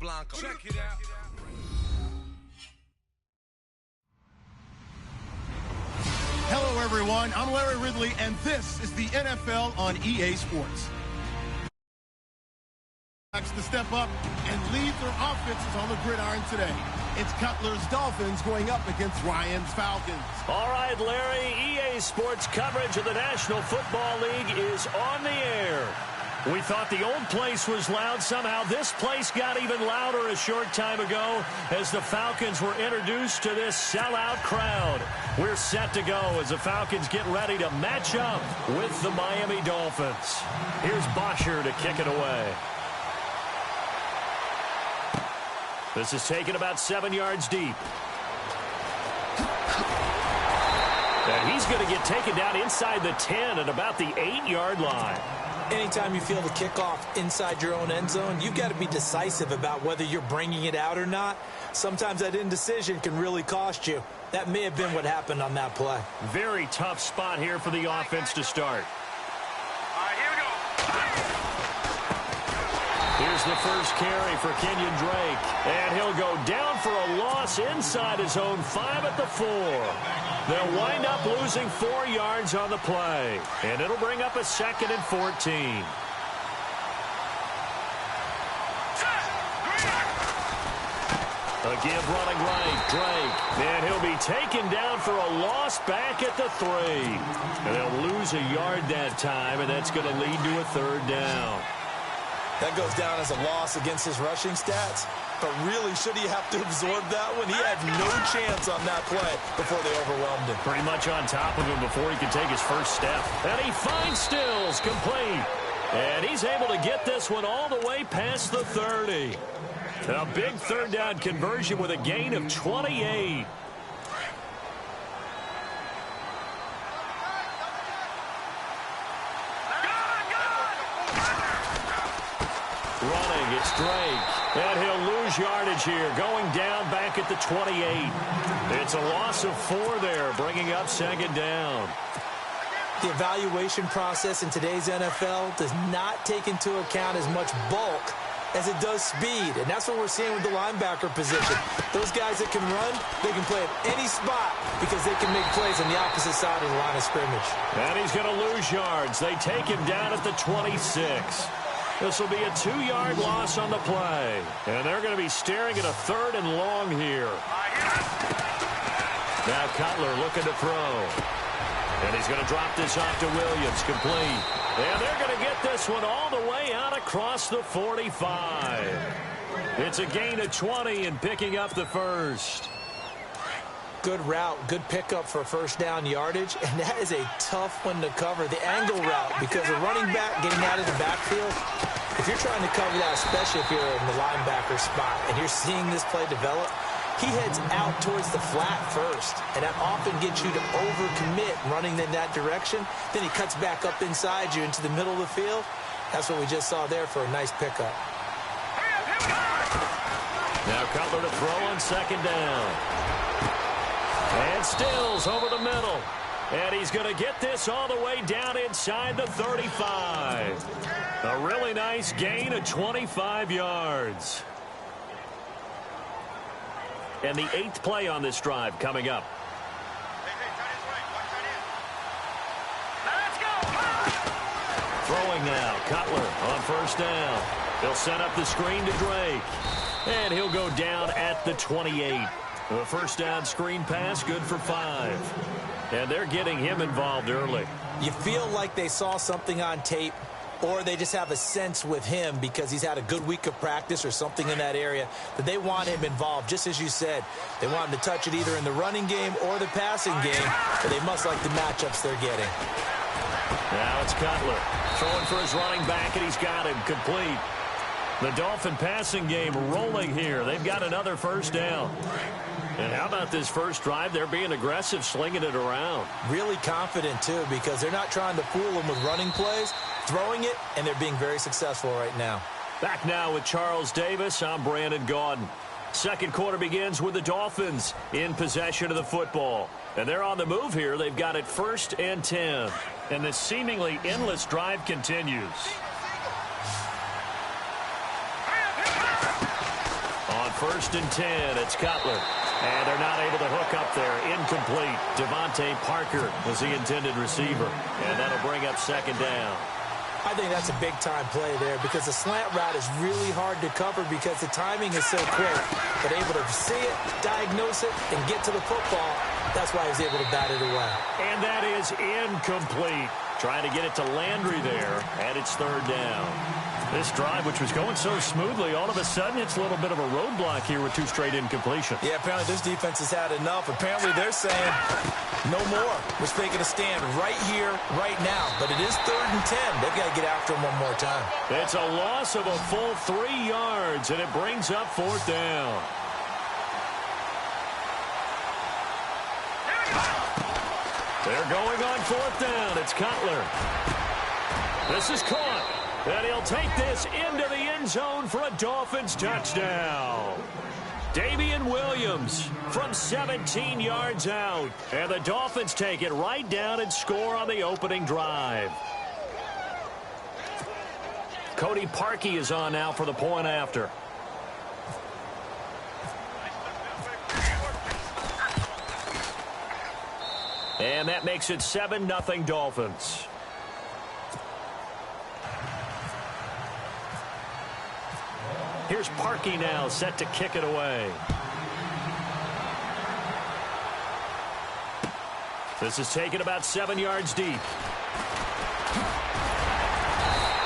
Blanco. Check it out. Hello, everyone. I'm Larry Ridley, and this is the NFL on EA Sports. To step up and lead their offenses on the gridiron today. It's Cutler's Dolphins going up against Ryan's Falcons. All right, Larry, EA Sports coverage of the National Football League is on the air. We thought the old place was loud. Somehow this place got even louder a short time ago as the Falcons were introduced to this sellout crowd. We're set to go as the Falcons get ready to match up with the Miami Dolphins. Here's Bosher to kick it away. This is taken about 7 yards deep. And he's going to get taken down inside the 10 at about the 8-yard line. Anytime you feel the kickoff inside your own end zone, you've got to be decisive about whether you're bringing it out or not. Sometimes that indecision can really cost you. That may have been what happened on that play. Very tough spot here for the offense to start. Here's the first carry for Kenyon Drake. And he'll go down for a loss inside his own 5 at the 4. They'll wind up losing 4 yards on the play. And it'll bring up a 2nd and 14. Again running right, Drake. And he'll be taken down for a loss back at the 3. And they'll lose a yard that time, and that's going to lead to a 3rd down. That goes down as a loss against his rushing stats. But really, should he have to absorb that one? He had no chance on that play before they overwhelmed him. Pretty much on top of him before he could take his first step. And he finds Stills, complete. And he's able to get this one all the way past the 30. A big 3rd down conversion with a gain of 28. Running, it's Drake. And he'll lose yardage here, going down back at the 28. It's a loss of 4 there, bringing up 2nd down. The evaluation process in today's NFL does not take into account as much bulk as it does speed, and that's what we're seeing with the linebacker position. Those guys that can run, they can play at any spot because they can make plays on the opposite side of the line of scrimmage. And he's going to lose yards. They take him down at the 26. This will be a 2-yard loss on the play. And they're going to be staring at a 3rd and long here. Now Cutler looking to throw. And he's going to drop this off to Williams, complete. And they're going to get this one all the way out across the 45. It's a gain of 20 and picking up the 1st. Good route, good pickup for 1st down yardage, and that is a tough one to cover, the angle route, because a running back getting out of the backfield, if you're trying to cover that, especially if you're in the linebacker spot, and you're seeing this play develop, he heads out towards the flat first, and that often gets you to overcommit running in that direction. Then he cuts back up inside you into the middle of the field. That's what we just saw there for a nice pickup. Now Cutler to throw on 2nd down. And Stills over the middle. And he's going to get this all the way down inside the 35. A really nice gain of 25 yards. And the 8th play on this drive coming up. Throwing now, Cutler on 1st down. He'll set up the screen to Drake. And he'll go down at the 28. The 1st down screen pass, good for 5. And they're getting him involved early. You feel like they saw something on tape, or they just have a sense with him because he's had a good week of practice or something in that area that they want him involved. Just as you said, they want him to touch it either in the running game or the passing game, but they must like the matchups they're getting. Now it's Cutler throwing for his running back, and he's got him complete. The Dolphin passing game rolling here. They've got another 1st down. And how about this first drive? They're being aggressive, slinging it around. Really confident, too, because they're not trying to fool them with running plays, throwing it, and they're being very successful right now. Back now with Charles Davis. I'm Brandon Gaudin. 2nd quarter begins with the Dolphins in possession of the football. And they're on the move here. They've got it 1st and 10. And the seemingly endless drive continues. 1st and 10. It's Cutler. And they're not able to hook up there. Incomplete. Devontae Parker was the intended receiver. And that'll bring up 2nd down. I think that's a big-time play there because the slant route is really hard to cover because the timing is so quick. But able to see it, diagnose it, and get to the football, that's why he was able to bat it away. And that is incomplete. Trying to get it to Landry there, and it's 3rd down. This drive, which was going so smoothly, all of a sudden it's a little bit of a roadblock here with 2 straight incompletions. Yeah, apparently this defense has had enough. Apparently they're saying no more. We're taking a stand right here, right now. But it is 3rd and 10. They've got to get after him one more time. It's a loss of a full 3 yards, and it brings up 4th down. They're going on 4th down. It's Cutler. This is caught. And he'll take this into the end zone for a Dolphins touchdown. Damian Williams from 17 yards out. And the Dolphins take it right down and score on the opening drive. Cody Parkey is on now for the point after. And that makes it 7-0 Dolphins. Here's Parkey now, set to kick it away. This is taken about 7 yards deep.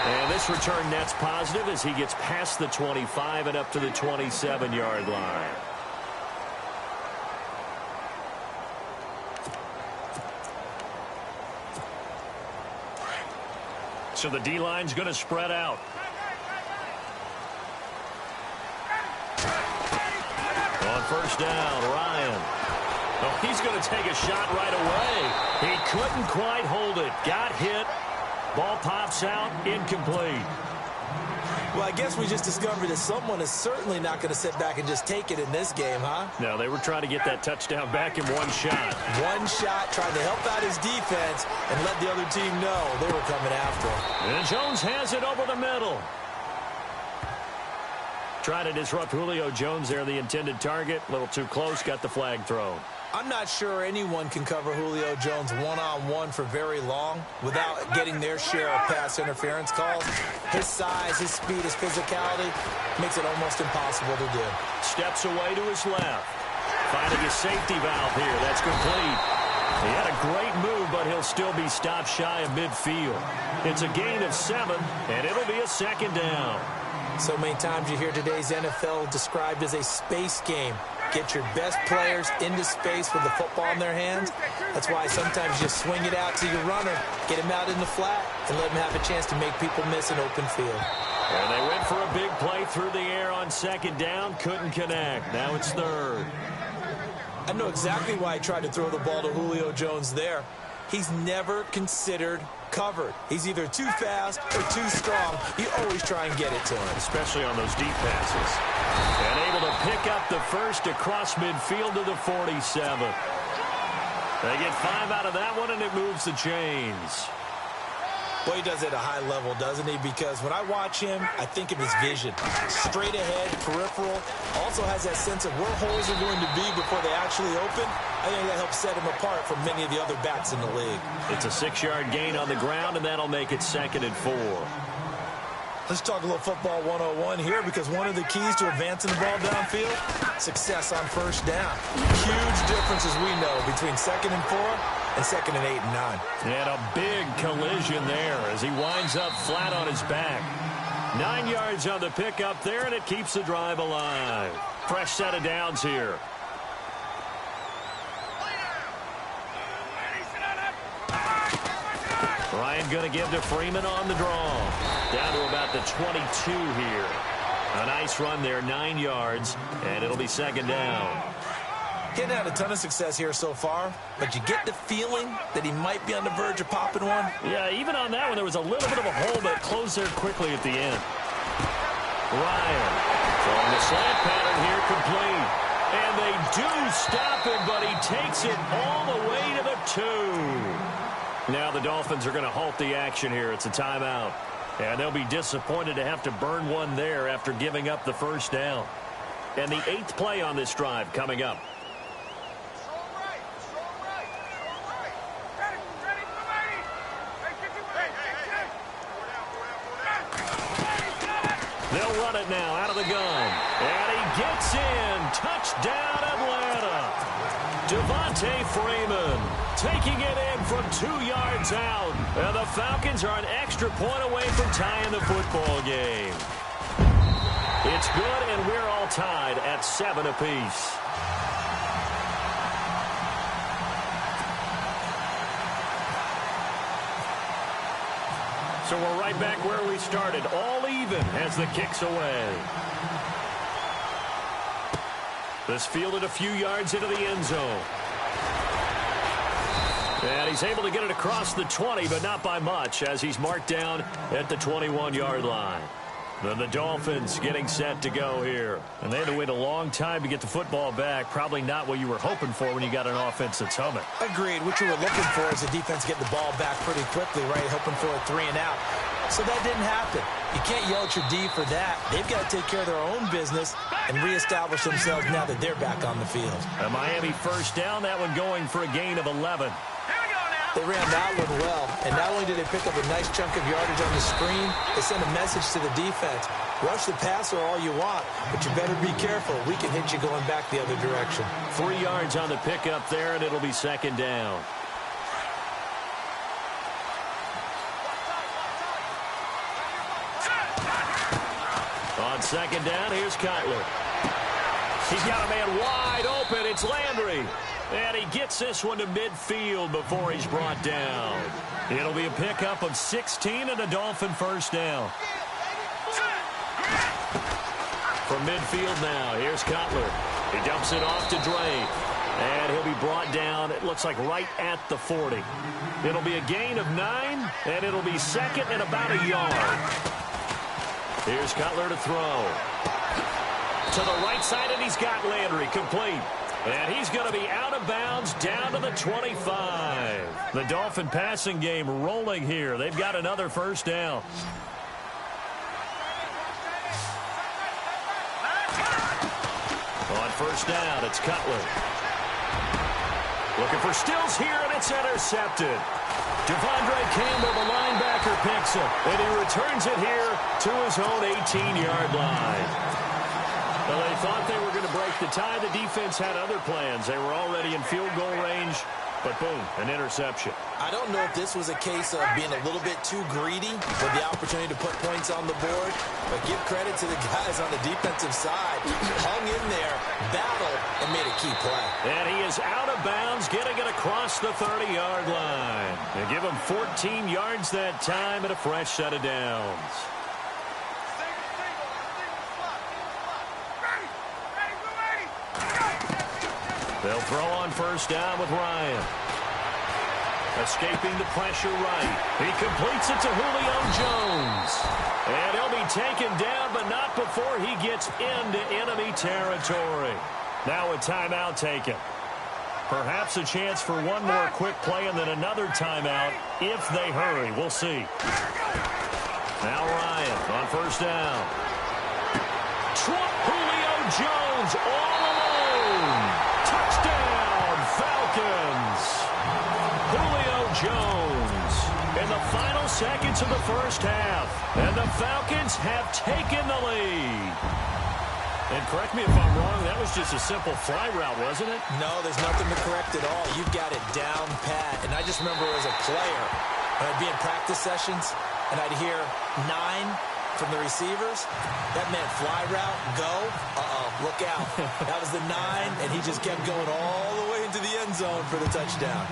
And this return net's positive as he gets past the 25 and up to the 27-yard line. So the D-line's going to spread out. On 1st down, Ryan. Oh, he's going to take a shot right away. He couldn't quite hold it. Got hit. Ball pops out. Incomplete. Well, I guess we just discovered that someone is certainly not going to sit back and just take it in this game, huh? No, they were trying to get that touchdown back in one shot. One shot, trying to help out his defense and let the other team know they were coming after him. And Jones has it over the middle. Trying to disrupt Julio Jones there, the intended target. A little too close, got the flag thrown. I'm not sure anyone can cover Julio Jones one-on-one for very long without getting their share of pass interference calls. His size, his speed, his physicality makes it almost impossible to do. Steps away to his left. Finding a safety valve here. That's complete. He had a great move, but he'll still be stopped shy of midfield. It's a gain of 7, and it'll be a 2nd down. So many times you hear today's NFL described as a space game. Get your best players into space with the football in their hands. That's why sometimes you swing it out to your runner, get him out in the flat, and let him have a chance to make people miss an open field. And they went for a big play through the air on 2nd down. Couldn't connect. Now it's 3rd. I know exactly why he tried to throw the ball to Julio Jones there. He's never considered covered. He's either too fast or too strong. You always try and get it to him. Especially on those deep passes. And able to pick up the first across midfield to the 47. They get 5 out of that one, and it moves the chains. Boy, he does it at a high level, doesn't he? Because when I watch him, I think of his vision. Straight ahead, peripheral. Also has that sense of where holes are going to be before they actually open. I think that helps set him apart from many of the other backs in the league. It's a 6-yard gain on the ground, and that'll make it 2nd and 4. Let's talk a little football 101 here, because one of the keys to advancing the ball downfield, success on 1st down. Huge difference, as we know, between 2nd and 4 and 2nd and 8 and 9. And a big collision there as he winds up flat on his back. 9 yards on the pickup there, and it keeps the drive alive. Fresh set of downs here. Ryan going to give to Freeman on the draw. Down to about the 22 here. A nice run there, 9 yards, and it'll be 2nd down. Getting had a ton of success here so far, but you get the feeling that he might be on the verge of popping one. Yeah, even on that one, there was a little bit of a hole, but it closed there quickly at the end. Ryan from the slant pattern here, complete. And they do stop him, but he takes it all the way to the 2. Now the Dolphins are going to halt the action here. It's a timeout. And they'll be disappointed to have to burn one there after giving up the 1st down. And the 8th play on this drive coming up. They'll run it now out of the gun. And he gets in. Touchdown, Atlanta. Devontae Freeman taking it in from 2 yards out. And the Falcons are an extra point away from tying the football game. It's good, and we're all tied at 7 apiece. So we're right back where we started, all even as the kick's away. This fielded a few yards into the end zone. And he's able to get it across the 20, but not by much, as he's marked down at the 21-yard line. Then the Dolphins getting set to go here. And they had to wait a long time to get the football back. Probably not what you were hoping for when you got an offense that's humming. Agreed. What you were looking for is the defense getting the ball back pretty quickly, right? Hoping for a 3 and out. So that didn't happen. You can't yell at your D for that. They've got to take care of their own business and reestablish themselves now that they're back on the field. A Miami first down, that one going for a gain of 11. They ran that one well, and not only did they pick up a nice chunk of yardage on the screen, they sent a message to the defense. Rush the passer all you want, but you better be careful. We can hit you going back the other direction. 3 yards on the pickup there, and it'll be second down. On second down, here's Cutler. He's got a man wide open. It's Landry. And he gets this one to midfield before he's brought down. It'll be a pickup of 16 and a Dolphin first down. From midfield now, here's Cutler. He dumps it off to Drake. And he'll be brought down, it looks like right at the 40. It'll be a gain of 9, and it'll be second and about a yard. Here's Cutler to throw. To the right side, and he's got Landry complete. And he's going to be out of bounds down to the 25. The Dolphin passing game rolling here. They've got another first down. On first down, it's Cutler. Looking for Stills here, and it's intercepted. Devondre Campbell, the linebacker, picks it. And he returns it here to his own 18-yard line. Well, they thought they were going to break the tie. The defense had other plans. They were already in field goal range, but boom, an interception. I don't know if this was a case of being a little bit too greedy with the opportunity to put points on the board, but give credit to the guys on the defensive side. Hung in there, battled, and made a key play. And he is out of bounds, getting it across the 30-yard line. They give him 14 yards that time and a fresh set of downs. They'll throw on first down with Ryan. Escaping the pressure right. He completes it to Julio Jones. And he'll be taken down, but not before he gets into enemy territory. Now a timeout taken. Perhaps a chance for one more quick play and then another timeout if they hurry. We'll see. Now Ryan on first down. Julio Jones all alone. Touchdown, Falcons. Julio Jones in the final seconds of the first half. And the Falcons have taken the lead. And correct me if I'm wrong, that was just a simple fly route, wasn't it? No, there's nothing to correct at all. You've got it down pat. And I just remember as a player, when I'd be in practice sessions, and I'd hear 9 from the receivers, that meant fly route, go, look out. That was the 9, and he just kept going all the way into the end zone for the touchdown.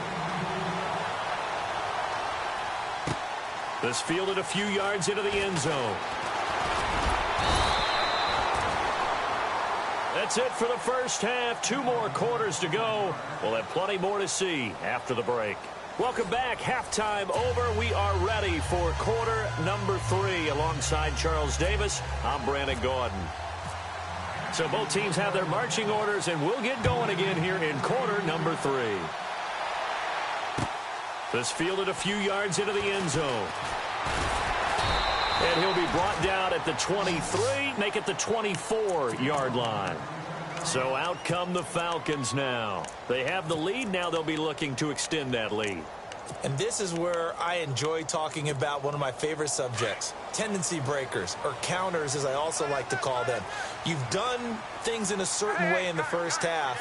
This fielded a few yards into the end zone. That's it for the first half. 2 more quarters to go. We'll have plenty more to see after the break. Welcome back. Halftime over. We are ready for quarter number 3. Alongside Charles Davis, I'm Brandon Gordon. So both teams have their marching orders, and we'll get going again here in quarter number 3. This fielded a few yards into the end zone. And he'll be brought down at the 23, make it the 24-yard line. So out come the Falcons now. They have the lead. Now they'll be looking to extend that lead. And this is where I enjoy talking about one of my favorite subjects, tendency breakers, or counters as I also like to call them. You've done things in a certain way in the first half,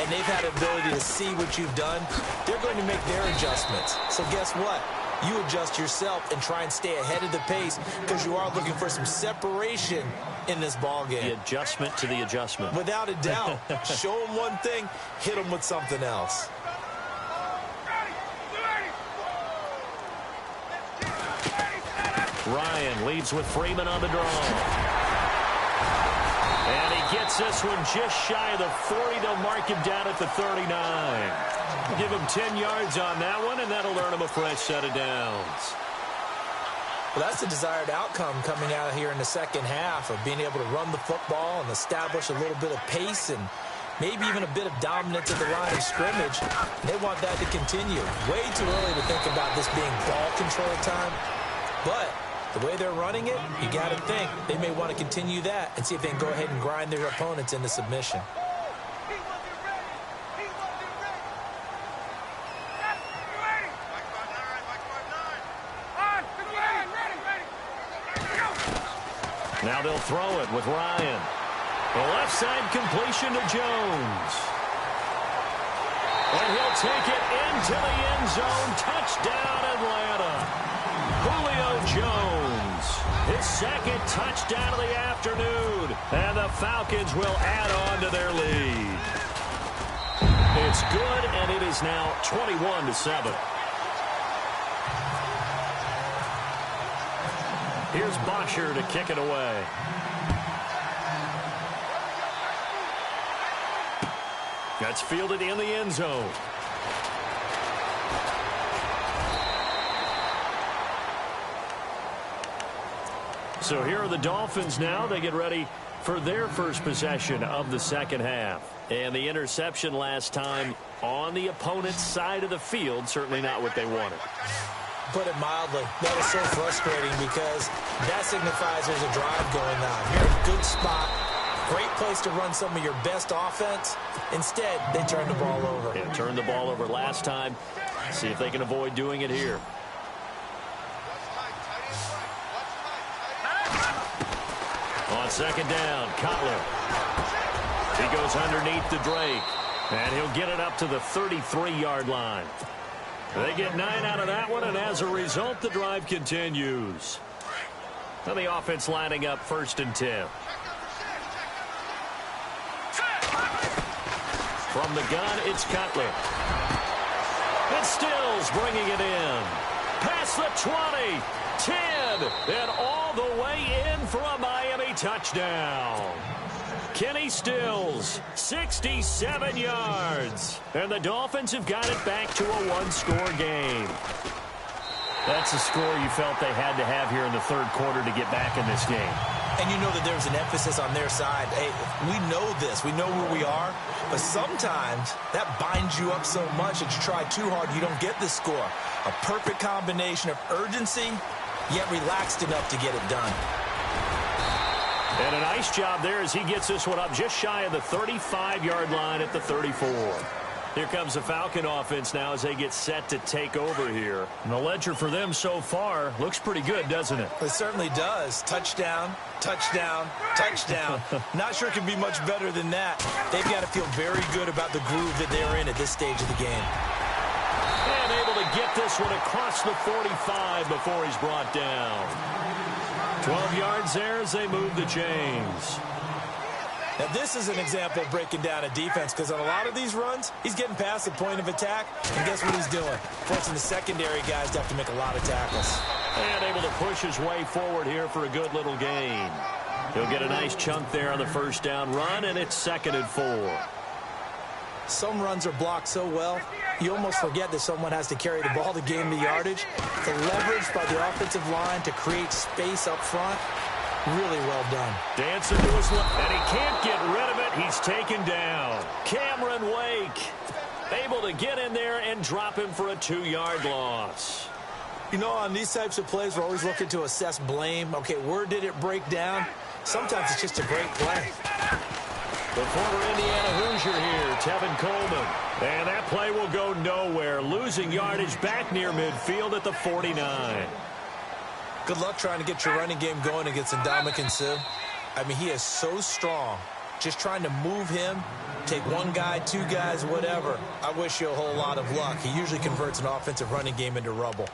and they've had the ability to see what you've done. They're going to make their adjustments. So guess what? You adjust yourself and try and stay ahead of the pace because you are looking for some separation in this ball game. The adjustment to the adjustment. Without a doubt. Show them one thing, hit them with something else. Ryan leads with Freeman on the draw. And he gets this one just shy of the 40. They'll mark him down at the 39. Give him 10 yards on that one, and that'll earn him a fresh set of downs. Well, that's the desired outcome coming out here in the second half of being able to run the football and establish a little bit of pace and maybe even a bit of dominance at the line of scrimmage. They want that to continue. Way too early to think about this being ball control time, but the way they're running it, you got to think they may want to continue that and see if they can go ahead and grind their opponents into submission. Now they'll throw it with Ryan. The left side completion to Jones. And he'll take it into the end zone. Touchdown, Atlanta. Julio Jones, his second touchdown of the afternoon. And the Falcons will add on to their lead. It's good, and it is now 21-7. Here's Bosher to kick it away. That's fielded in the end zone. So here are the Dolphins now. They get ready for their first possession of the second half. And the interception last time on the opponent's side of the field, certainly not what they wanted. Put it mildly, that is so frustrating because that signifies there's a drive going on. You're in a good spot, great place to run some of your best offense. Instead, they turn the ball over. Yeah, turned the ball over last time. See if they can avoid doing it here. On second down, Cutler. He goes underneath to Drake, and he'll get it up to the 33-yard line. They get 9 out of that one, and as a result, the drive continues. Now the offense lining up 1st and 10. From the gun, it's Cutler. And Stills bringing it in. Past the 20, 10, and all the way in for a Miami touchdown. Kenny Stills, 67 yards. And the Dolphins have got it back to a one-score game. That's a score you felt they had to have here in the third quarter to get back in this game. And you know that there's an emphasis on their side. Hey, we know this. We know where we are. But sometimes that binds you up so much that you try too hard, you don't get the score. A perfect combination of urgency, yet relaxed enough to get it done. And a nice job there as he gets this one up just shy of the 35-yard line at the 34. Here comes the Falcon offense now as they get set to take over here. And the ledger for them so far looks pretty good, doesn't it? It certainly does. Touchdown, touchdown, touchdown. Not sure it can be much better than that. They've got to feel very good about the groove that they're in at this stage of the game. And able to get this one across the 45 before he's brought down. 12 yards there as they move the chains. Now, this is an example of breaking down a defense because on a lot of these runs, he's getting past the point of attack, and guess what he's doing? Forcing the secondary guys to have to make a lot of tackles. And able to push his way forward here for a good little gain. He'll get a nice chunk there on the first down run, and it's 2nd and 4. Some runs are blocked so well, you almost forget that someone has to carry the ball to gain the yardage. The leverage by the offensive line to create space up front, really well done. Dancing to his left, and he can't get rid of it. He's taken down. Cameron Wake able to get in there and drop him for a 2-yard loss. You know, on these types of plays, we're always looking to assess blame. Okay, where did it break down? Sometimes it's just a great play. The former Indiana Hoosier here, Tevin Coleman. And that play will go nowhere, losing yardage back near midfield at the 49. Good luck trying to get your running game going against Ndamukong Suh. I mean, he is so strong. Just trying to move him, take one guy, two guys, whatever. I wish you a whole lot of luck. He usually converts an offensive running game into rubble.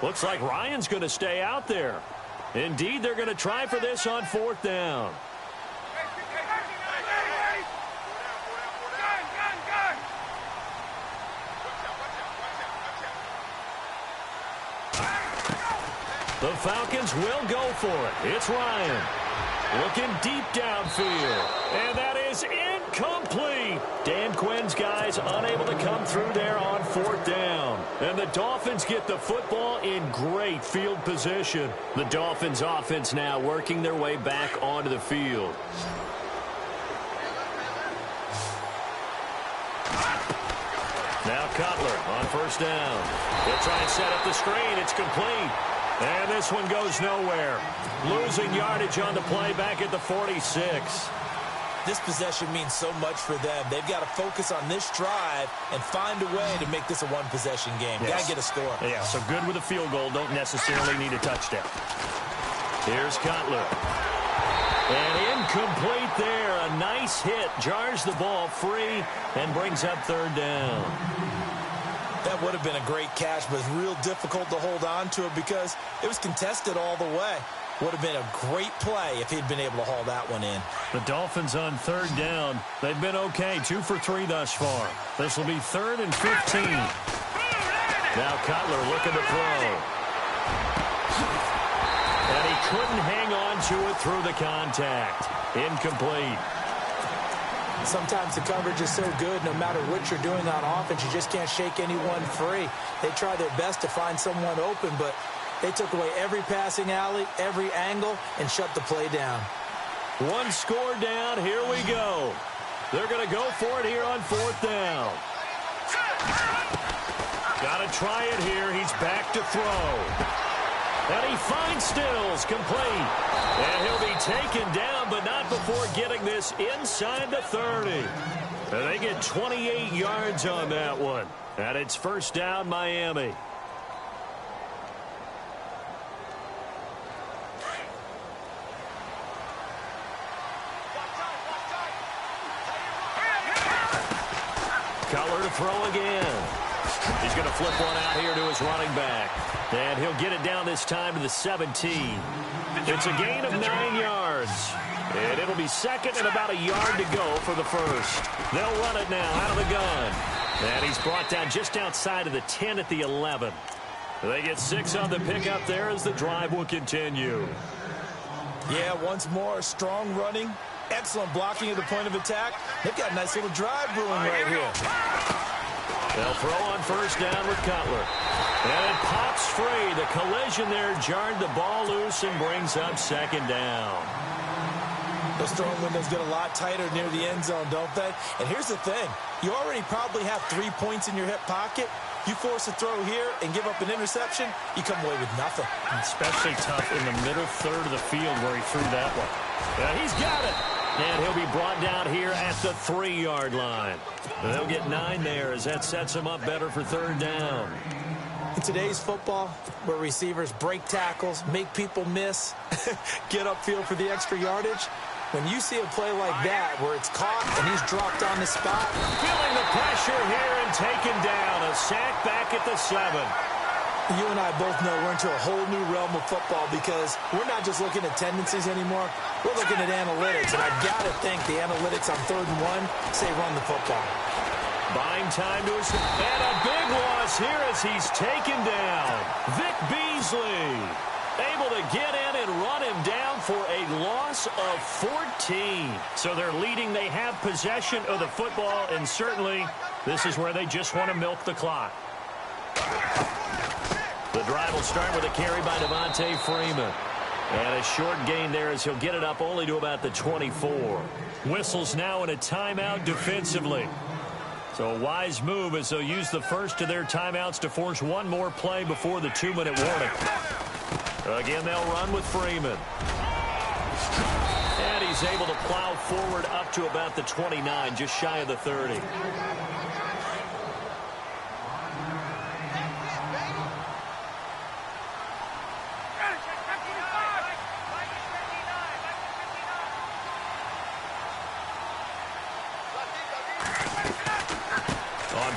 Looks like Ryan's going to stay out there. Indeed, they're going to try for this on 4th down. The Falcons will go for it. It's Ryan. Looking deep downfield. And that is incomplete. Dan Quinn's guys unable to come through there on 4th down. And the Dolphins get the football in great field position. The Dolphins offense now working their way back onto the field. Now Cutler on 1st down. He'll try and set up the screen. It's complete. And this one goes nowhere. Losing yardage on the play back at the 46. This possession means so much for them. They've got to focus on this drive and find a way to make this a one-possession game. Yes. Got to get a score. Yeah, so good with a field goal. Don't necessarily need a touchdown. Here's Cutler. And incomplete there. A nice hit. Jars the ball free and brings up 3rd down. That would have been a great catch, but it's real difficult to hold on to it because it was contested all the way. Would have been a great play if he'd been able to haul that one in. The Dolphins on 3rd down. They've been okay, 2 for 3 thus far. This will be 3rd and 15. Now Cutler looking to throw. And he couldn't hang on to it through the contact. Incomplete. Sometimes the coverage is so good, no matter what you're doing on offense, you just can't shake anyone free. They try their best to find someone open, but they took away every passing alley, every angle, and shut the play down. 1 score down. Here we go. They're going to go for it here on 4th down. Got to try it here. He's back to throw. And he finds Stills, complete. And he'll be taken down, but not before getting this inside the 30. And they get 28 yards on that one. And it's 1st down, Miami. Cutler to throw again. He's going to flip one out here to his running back. And he'll get it down this time to the 17. It's a gain of 9 yards. And it'll be 2nd and about a yard to go for the 1st. They'll run it now out of the gun. And he's brought down just outside of the 10 at the 11. They get 6 on the pickup there as the drive will continue. Yeah, once more, strong running, excellent blocking at the point of attack. They've got a nice little drive brewing right here. They'll throw on 1st down with Cutler. And it pops free. The collision there jarred the ball loose and brings up 2nd down. Those throwing windows get a lot tighter near the end zone, don't they? And here's the thing. You already probably have 3 points in your hip pocket. You force a throw here and give up an interception, you come away with nothing. Especially tough in the middle third of the field where he threw that one. Yeah, he's got it. And he'll be brought down here at the 3-yard line. They'll get 9 there as that sets him up better for 3rd down. In today's football, where receivers break tackles, make people miss, get upfield for the extra yardage, when you see a play like that where it's caught and he's dropped on the spot. Feeling the pressure here and taken down. A sack back at the 7. You and I both know we're into a whole new realm of football because we're not just looking at tendencies anymore. We're looking at analytics, and I've got to think the analytics on 3rd and 1 say run the football. Buying time to his... And a big loss here as he's taken down. Vic Beasley able to get in and run him down for a loss of 14. So they're leading. They have possession of the football, and certainly this is where they just want to milk the clock. The drive will start with a carry by Devontae Freeman. And a short gain there as he'll get it up only to about the 24. Whistles now in a timeout defensively. So a wise move as they'll use the first of their timeouts to force one more play before the 2-minute warning. Again, they'll run with Freeman. And he's able to plow forward up to about the 29, just shy of the 30.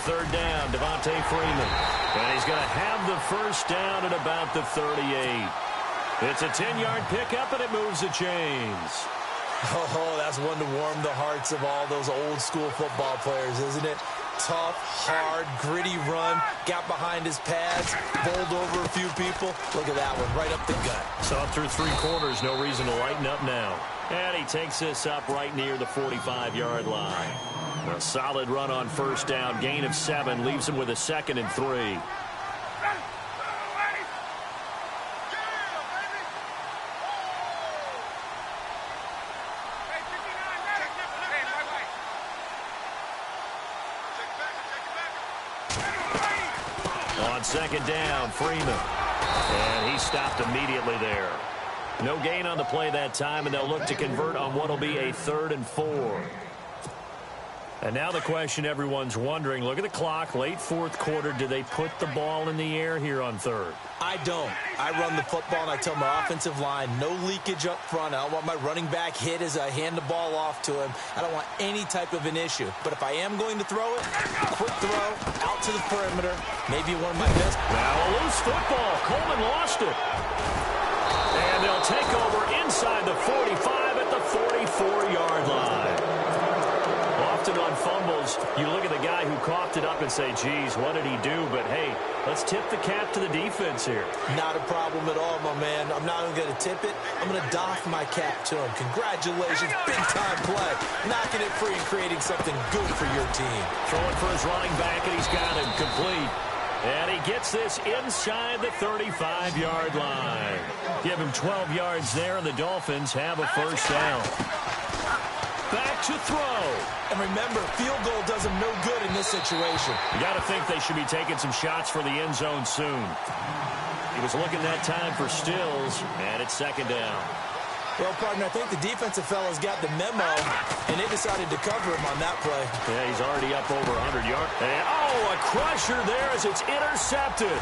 Third down, Devontae Freeman. And he's going to have the first down at about the 38. It's a 10-yard pickup, and it moves the chains. Oh, that's one to warm the hearts of all those old-school football players, isn't it? Tough, hard, gritty run. Got behind his pads, bowled over a few people. Look at that one, right up the gut. Saw it through 3 quarters, no reason to lighten up now. And he takes this up right near the 45-yard line. A solid run on first down, gain of 7, leaves him with a 2nd and 3. On 2nd down, Freeman. And he stopped immediately there. No gain on the play that time, and they'll look to convert on what will be a 3rd and 4. And now the question everyone's wondering, look at the clock, late 4th quarter. Do they put the ball in the air here on 3rd? I don't. I run the football, and I tell my offensive line, no leakage up front. I don't want my running back hit as I hand the ball off to him. I don't want any type of an issue. But if I am going to throw it, quick throw, out to the perimeter, maybe one of my best. Now a loose football. Coleman lost it. And they'll take over inside the 45 at the 44-yard line. Often on fumbles, you look at the guy who coughed it up and say, geez, what did he do? But, hey, let's tip the cap to the defense here. Not a problem at all, my man. I'm not even going to tip it. I'm going to doff my cap to him. Congratulations, big-time play. Knocking it free and creating something good for your team. Throwing for his running back, and he's got him complete. And he gets this inside the 35-yard line. Give him 12 yards there, and the Dolphins have a first down. Back to throw. And remember, field goal does him no good in this situation. You got to think they should be taking some shots for the end zone soon. He was looking that time for Stills, and it's 2nd down. Well, partner, I think the defensive fellas got the memo, and they decided to cover him on that play. Yeah, he's already up over 100 yards. And, oh, a crusher there as it's intercepted.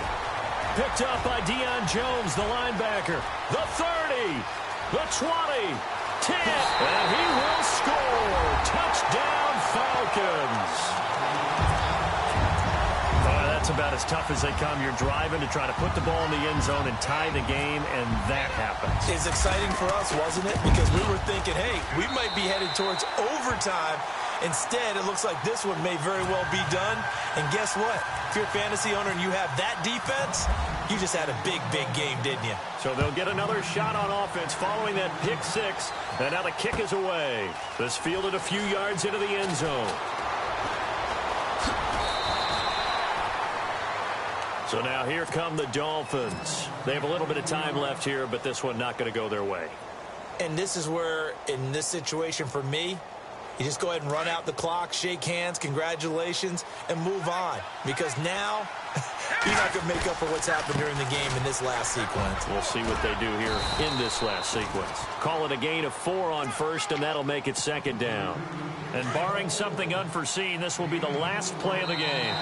Picked up by Deion Jones, the linebacker. The 30, the 20, 10, and he will score. Touchdown, Falcons. That's about as tough as they come. You're driving to try to put the ball in the end zone and tie the game, and that happens. It's exciting for us, wasn't it? Because we were thinking, hey, we might be headed towards overtime. Instead, it looks like this one may very well be done. And guess what? If you're a fantasy owner and you have that defense, you just had a big, big game, didn't you? So they'll get another shot on offense following that pick 6. And now the kick is away. This fielded a few yards into the end zone. So now here come the Dolphins. They have a little bit of time left here, but this one not going to go their way. And this is where, in this situation for me, you just go ahead and run out the clock, shake hands, congratulations, and move on. Because now, you're not going to make up for what's happened during the game in this last sequence. We'll see what they do here in this last sequence. Call it a gain of 4 on first, and that'll make it 2nd down. And barring something unforeseen, this will be the last play of the game.